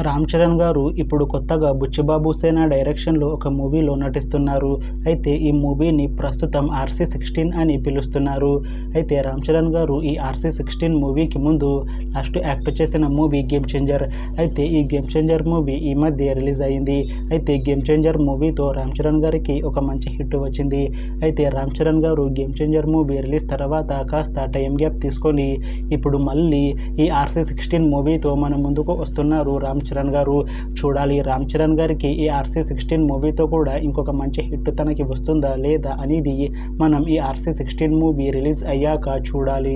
రామ్ చరణ్ గారు ఇప్పుడు కొత్తగా బుచ్చిబాబు సేన డైరెక్షన్లో ఒక మూవీలో నటిస్తున్నారు. అయితే ఈ మూవీని ప్రస్తుతం RC16 అని పిలుస్తున్నారు. అయితే రామ్ చరణ్ గారు ఈ RC16 మూవీకి ముందు లాస్ట్ యాక్ట్ చేసిన మూవీ గేమ్ చేంజర్. అయితే ఈ గేమ్ చేంజర్ మూవీ ఈ మధ్య రిలీజ్ అయింది. అయితే గేమ్ చేంజర్ మూవీతో రామ్ చరణ్ గారికి ఒక మంచి హిట్ వచ్చింది. అయితే రామ్ చరణ్ గారు గేమ్ చేంజర్ మూవీ రిలీజ్ తర్వాత కాస్త టైం గ్యాప్ తీసుకొని ఇప్పుడు మళ్ళీ ఈ RC16 మూవీతో మన ముందుకు వస్తున్నారు రామ్ చరణ్ గారు. చూడాలి రామ్ చరణ్ గారికి ఈ RC16 మూవీతో కూడా ఇంకొక మంచి హిట్ తనకి వస్తుందా లేదా అనేది మనం ఈ RC16 మూవీ రిలీజ్ అయ్యాక చూడాలి.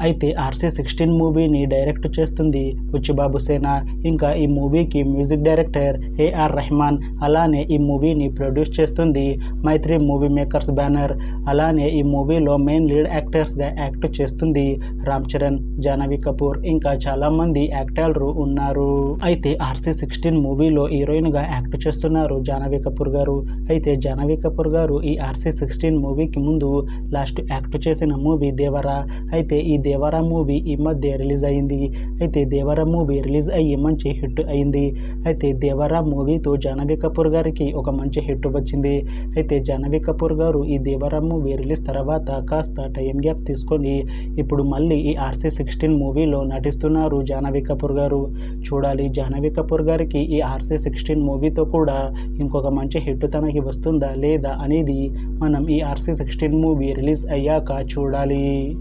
అయితే RC16 మూవీని డైరెక్ట్ చేస్తుంది బుచ్చిబాబు సేన. ఇంకా ఈ మూవీకి మ్యూజిక్ డైరెక్టర్ AR రెహమాన్. అలానే ఈ మూవీని ప్రొడ్యూస్ చేస్తుంది మైత్రి మూవీ మేకర్స్ బ్యానర్. అలానే ఈ మూవీలో మెయిన్ లీడ్ యాక్టర్స్గా యాక్ట్ చేస్తుంది రామ్ చరణ్, జాహ్నవి కపూర్, ఇంకా చాలా మంది యాక్టర్లు ఉన్నారు. అయితే RC16 మూవీలో హీరోయిన్గా యాక్ట్ చేస్తున్నారు జాహ్నవి కపూర్ గారు. అయితే జాహ్నవి కపూర్ గారు ఈ RC16 మూవీకి ముందు లాస్ట్ యాక్ట్ చేసిన మూవీ దేవరా. అయితే ఈ దేవరా మూవీ ఈ మధ్య రిలీజ్ అయింది. అయితే దేవరా మూవీ రిలీజ్ అయ్యి మంచి హిట్ అయింది. అయితే దేవరా మూవీతో జాహ్నవి కపూర్ గారికి ఒక మంచి హిట్ వచ్చింది. అయితే జాహ్నవి కపూర్ గారు ఈ దేవరా మూవీ రిలీజ్ తర్వాత కాస్త టైం గ్యాప్ తీసుకొని ఇప్పుడు మళ్ళీ ఈ RC16 మూవీలో నటిస్తున్నారు జాహ్నవి కపూర్ గారు. చూడాలి జాహ్నవి కపూర్ గారికి ఈ RC16 మూవీతో కూడా ఇంకొక మంచి హిట్ తనకి వస్తుందా లేదా అనేది మనం ఈ RC16 మూవీ రిలీజ్ అయ్యాక చూడాలి.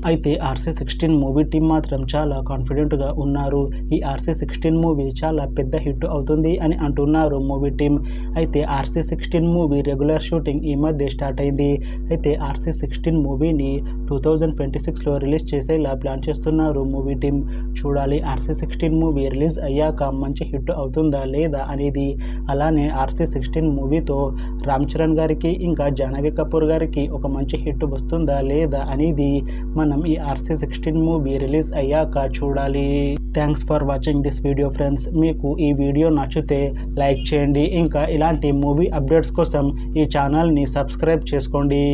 అయితే RC16 మూవీ టీం మాత్రం చాలా కాన్ఫిడెంట్గా ఉన్నారు. ఈ RC16 మూవీ చాలా పెద్ద హిట్ అవుతుంది అని అంటున్నారు మూవీ టీం. అయితే RC16 మూవీ రెగ్యులర్ షూటింగ్ ఈ మధ్య స్టార్ట్ అయింది. అయితే RC16 మూవీని 2026లో రిలీజ్ చేసేలా ప్లాన్ చేస్తున్నారు మూవీ టీం. చూడాలి RC16 మూవీ రిలీజ్ అయ్యాక మంచి హిట్ అవుతుందా లేదా అనేది. అలానే RC16 మూవీతో రామ్ చరణ్ గారికి ఇంకా జాహ్నవి కపూర్ గారికి ఒక మంచి హిట్ వస్తుందా లేదా అనేది మనం ఈ RC16 మూవీ రిలీజ్ అయ్యాక చూడాలి. Thanks for watching this video friends. మీకు ఈ వీడియో నచ్చితే లైక్ చేయండి. ఇంకా ఇలాంటి మూవీ అప్డేట్స్ కోసం ఈ ఛానల్ని సబ్స్క్రైబ్ చేసుకోండి.